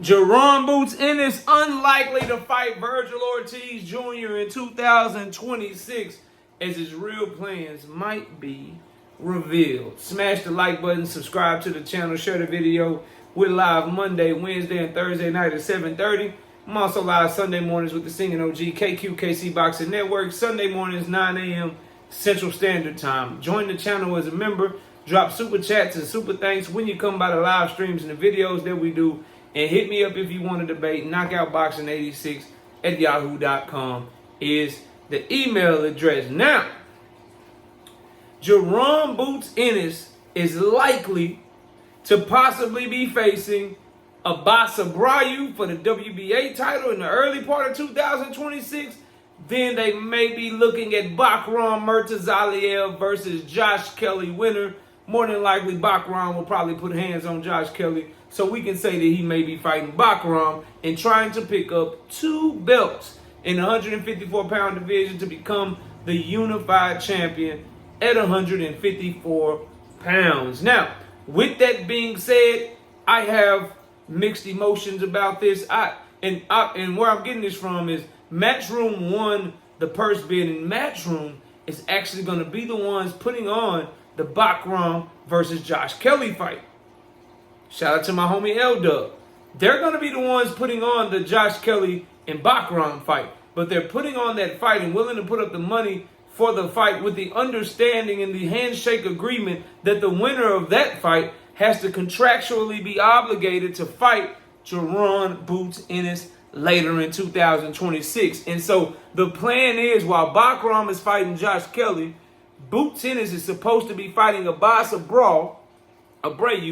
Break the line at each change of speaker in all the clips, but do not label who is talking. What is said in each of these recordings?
Jaron Boots Ennis unlikely to fight Virgil Ortiz Jr. in 2026 as his real plans might be revealed. Smash the like button, subscribe to the channel, share the video. We're live Monday, Wednesday, and Thursday night at 7:30. I'm also live Sunday mornings with the Singing OG KQKC Boxing Network. Sunday mornings, 9 a.m. Central Standard Time. Join the channel as a member. Drop super chats and super thanks when you come by the live streams and the videos that we do. And hit me up if you want to debate. knockoutboxing86@yahoo.com is the email address. Now, Jaron Boots Ennis is likely to possibly be facing Abbas Abreu for the WBA title in the early part of 2026. Then they may be looking at Bakram Murtazaliev versus Josh Kelly winner. More than likely, Bakram will probably put hands on Josh Kelly. So we can say that he may be fighting Bakram and trying to pick up 2 belts in the 154-pound division to become the unified champion at 154 pounds. Now, with that being said, I have mixed emotions about this. And where I'm getting this from is Matchroom won the purse bid, and Matchroom is actually going to be the ones putting on the Bakram versus Josh Kelly fight. Shout out to my homie L-Dub. They're going to be the ones putting on the Josh Kelly and Bakram fight. But they're putting on that fight and willing to put up the money for the fight with the understanding and the handshake agreement that the winner of that fight has to contractually be obligated to fight Jaron Boots Ennis later in 2026. And so the plan is, while Bakram is fighting Josh Kelly, Boots Ennis is supposed to be fighting Abbas Abreu,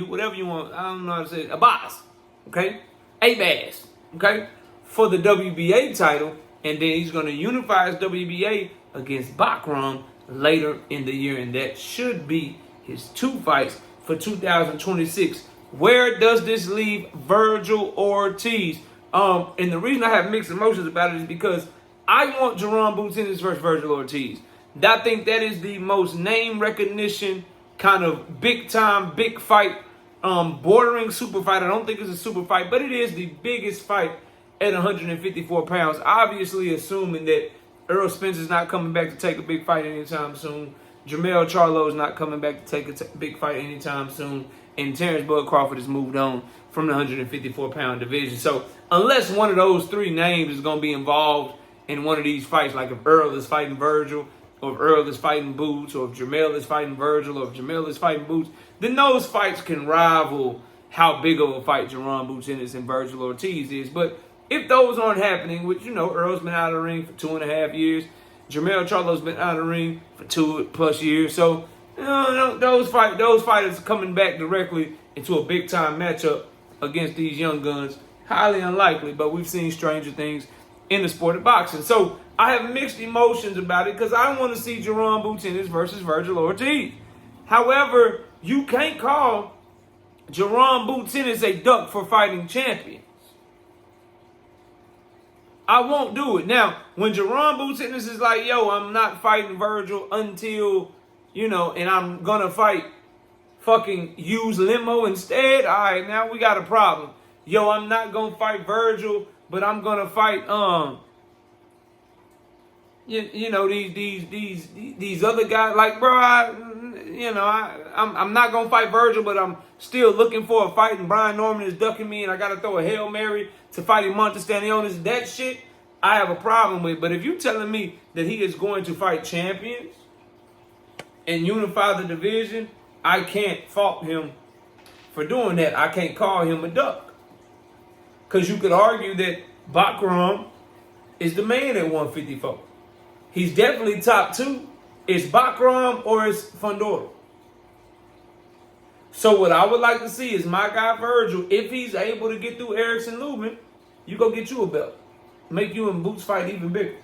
whatever you want, I don't know how to say it, Abbas, okay? Abbas, okay? For the WBA title, and then he's going to unify his WBA against Bakram later in the year, and that should be his 2 fights for 2026. Where does this leave Virgil Ortiz? And the reason I have mixed emotions about it is because I want Jaron Boots Ennis versus Virgil Ortiz. I think that is the most name recognition, kind of big time, big fight, bordering super fight. I don't think it's a super fight, but it is the biggest fight at 154 pounds. Obviously, assuming that Errol Spence is not coming back to take a big fight anytime soon. Jermell Charlo is not coming back to take a big fight anytime soon. And Terrence Bud Crawford has moved on from the 154-pound division. So unless one of those 3 names is going to be involved in one of these fights, like if Earl is fighting Virgil, or if Earl is fighting Boots, or if Jermell is fighting Virgil, or if Jermell is fighting Boots, then those fights can rival how big of a fight Jaron Boots Ennis and Virgil Ortiz is. But if those aren't happening, which, you know, Earl's been out of the ring for 2.5 years, Jermell Charlo's been out of the ring for 2+ years, so you know, those fighters coming back directly into a big-time matchup against these young guns, highly unlikely, but we've seen stranger things in the sport of boxing. So I have mixed emotions about it because I want to see Jaron Boots Ennis versus Virgil Ortiz. However, you can't call Jaron Boots Ennis a duck for fighting champions. I won't do it. Now, when Jaron Boots Ennis is like, yo, I'm not fighting Virgil until, you know, and I'm going to fight fucking use limo instead. All right, now we got a problem. Yo, I'm not going to fight Virgil, but I'm going to fight, you know, these other guys. Like, bro, I'm not going to fight Virgil, but I'm still looking for a fight, and Brian Norman is ducking me, and I got to throw a Hail Mary to fighting Montestanionis. That shit I have a problem with. But if you're telling me that he is going to fight champions and unify the division, I can't fault him for doing that. I can't call him a duck. Because you could argue that Bakram is the man at 154. He's definitely top 2. It's Bakram or it's Fundora. So what I would like to see is my guy Virgil, if he's able to get through Erickson Lubin, you go get you a belt. Make you and Boots fight even bigger.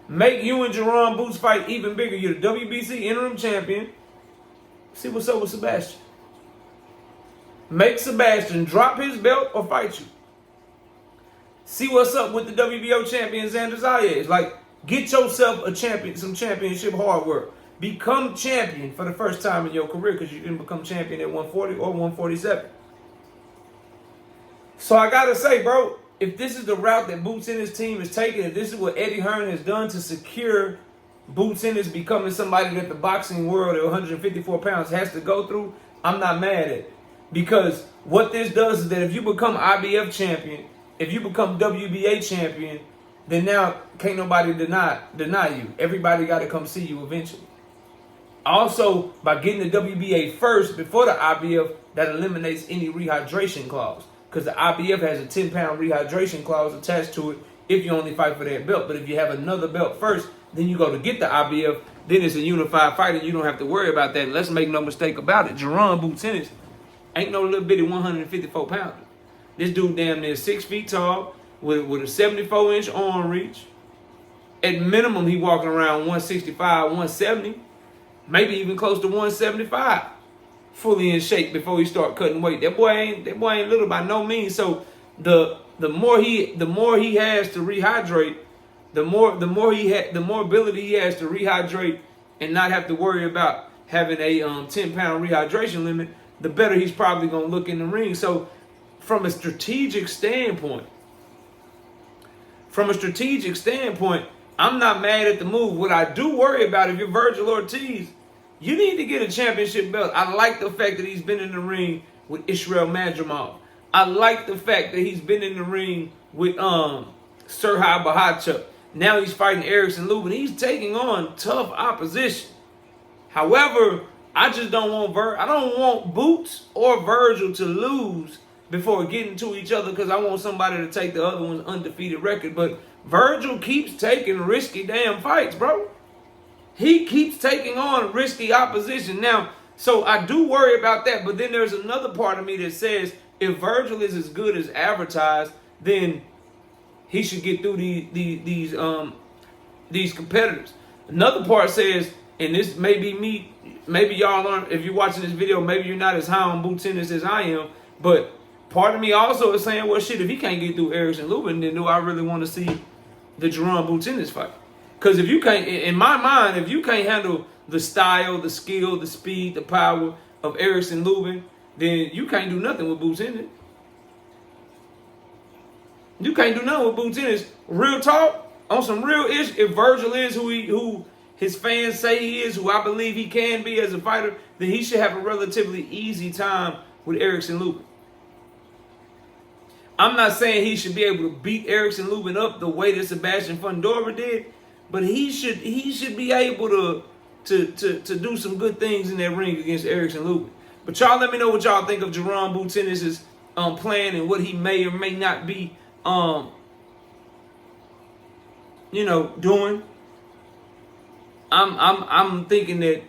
Make you and Jaron Boots fight even bigger. You're the WBC interim champion. See what's up with Sebastian. Make Sebastian drop his belt or fight you. See what's up with the WBO champion Xander Zayas. Like, get yourself a champion, some championship hard work. Become champion for the first time in your career, because you didn't become champion at 140 or 147. So I gotta say, bro, if this is the route that Boots Ennis' team is taking, if this is what Eddie Hearn has done to secure Boots Ennis becoming somebody that the boxing world at 154 pounds has to go through, I'm not mad at it. Because what this does is that if you become IBF champion, if you become WBA champion, then now can't nobody deny you. Everybody got to come see you eventually. Also, by getting the WBA first before the IBF, that eliminates any rehydration clause. Because the IBF has a 10-pound rehydration clause attached to it if you only fight for that belt. But if you have another belt first, then you go to get the IBF, then it's a unified fight and you don't have to worry about that. And let's make no mistake about it. Jaron Boots Ennis ain't no little bitty 154 pounder. This dude damn near 6 feet tall with a 74-inch arm reach. At minimum, he walking around 165, 170, maybe even close to 175. Fully in shape before he start cutting weight. That boy ain't little by no means. So the more he has to rehydrate, the more ability he has to rehydrate and not have to worry about having a 10-pound rehydration limit, the better he's probably gonna look in the ring. So from a strategic standpoint, I'm not mad at the move. What I do worry about, if you're Virgil Ortiz, you need to get a championship belt. I like the fact that he's been in the ring with Israel Madrimov. I like the fact that he's been in the ring with Serhai Bahachuk. Now he's fighting Erickson Lubin. He's taking on tough opposition. However, I just don't want I don't want Boots or Virgil to lose before getting to each other, because I want somebody to take the other one's undefeated record. But Virgil keeps taking risky damn fights, bro. He keeps taking on risky opposition. Now, so I do worry about that, but then there's another part of me that says if Virgil is as good as advertised, then he should get through these competitors. Another part says, and this may be me, maybe y'all aren't, if you're watching this video, maybe you're not as high on Boots Ennis as I am, but part of me also is saying, well, shit, if he can't get through Erickson Lubin, then do I really want to see the Jaron Boots Ennis fight? Because if you can't, in my mind, if you can't handle the style, the skill, the speed, the power of Erickson Lubin, then you can't do nothing with Boots Ennis. You can't do nothing with Boots Ennis. Real talk, on some real ish, if Virgil is who his fans say he is, who I believe he can be as a fighter, then he should have a relatively easy time with Erickson Lubin. I'm not saying he should be able to beat Erickson Lubin up the way that Sebastian Fundora did, but he should be able to do some good things in that ring against Erickson Lubin. But y'all let me know what y'all think of Jaron Boots Ennis' plan and what he may or may not be doing. I'm thinking that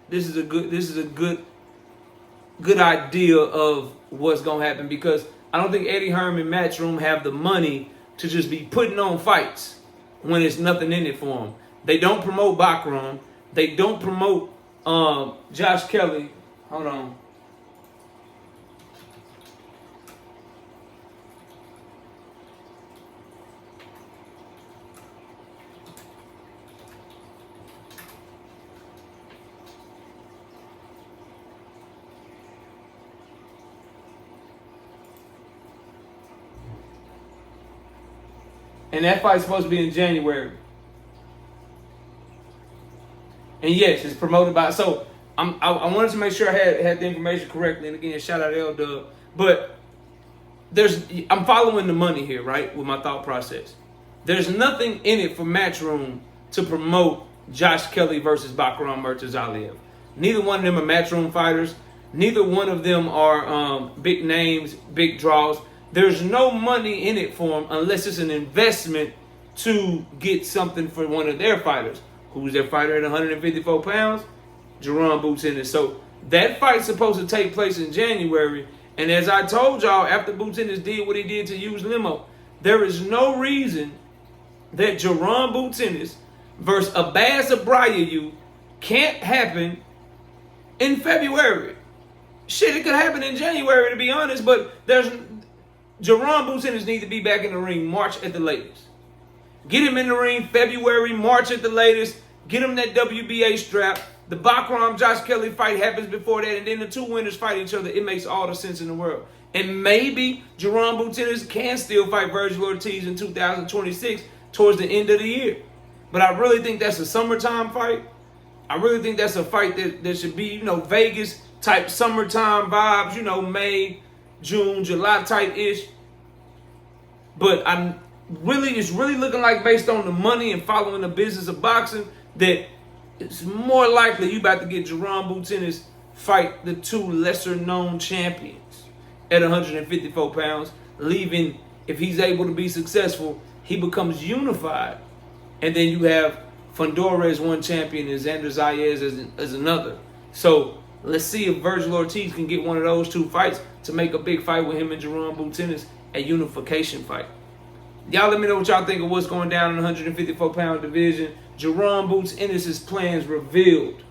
this is a good idea of what's gonna happen, because I don't think Eddie Hearn and Matchroom have the money to just be putting on fights when there's nothing in it for them. They don't promote Bakram. They don't promote Josh Kelly. Hold on. And that fight's supposed to be in January. And yes, it's promoted by. So I wanted to make sure I had the information correctly. And again, shout out to L-Dub. But I'm following the money here, right? With my thought process. There's nothing in it for Matchroom to promote Josh Kelly versus Bakram Murtazaliev. Neither one of them are Matchroom fighters. Neither one of them are big names, big draws. There's no money in it for them unless it's an investment to get something for one of their fighters. Who's their fighter at 154 pounds? Jaron Boots Ennis. So that fight's supposed to take place in January. And as I told y'all, after Boots Ennis did what he did to use Limo, there is no reason that Jaron Boots Ennis versus Abbas Abrayayu can't happen in February. Shit, it could happen in January, to be honest, but Jaron Boots Ennis needs to be back in the ring March at the latest. Get him in the ring February, March at the latest. Get him that WBA strap. The Bakram Josh Kelly fight happens before that, and then the two winners fight each other. It makes all the sense in the world. And maybe Jaron Ennis can still fight Virgil Ortiz in 2026 towards the end of the year. But I really think that's a summertime fight. I really think that's a fight that should be, Vegas type summertime vibes, May, June, July type-ish. But it's really looking like, based on the money and following the business of boxing, that it's more likely you about to get Jaron Ennis fight the two lesser-known champions at 154 pounds, leaving, if he's able to be successful, he becomes unified. And then you have Fundora as one champion and Xander Zayas as another. So let's see if Virgil Ortiz can get one of those two fights to make a big fight with him and Jaron Ennis, a unification fight. Y'all let me know what y'all think of what's going down in the 154-pound division. Jaron Ennis' plans revealed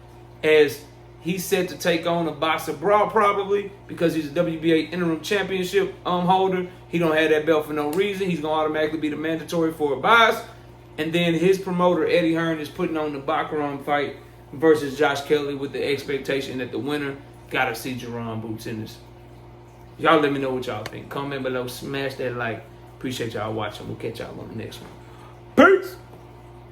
as he's set to take on a boxer Brawl probably because he's a WBA interim championship holder. He don't have that belt for no reason. He's going to automatically be the mandatory for a boss. And then his promoter, Eddie Hearn, is putting on the Baccarat fight versus Josh Kelly with the expectation that the winner got to see Jaron Ennis. Y'all let me know what y'all think. Comment below. Smash that like. Appreciate y'all watching. We'll catch y'all on the next one. Peace!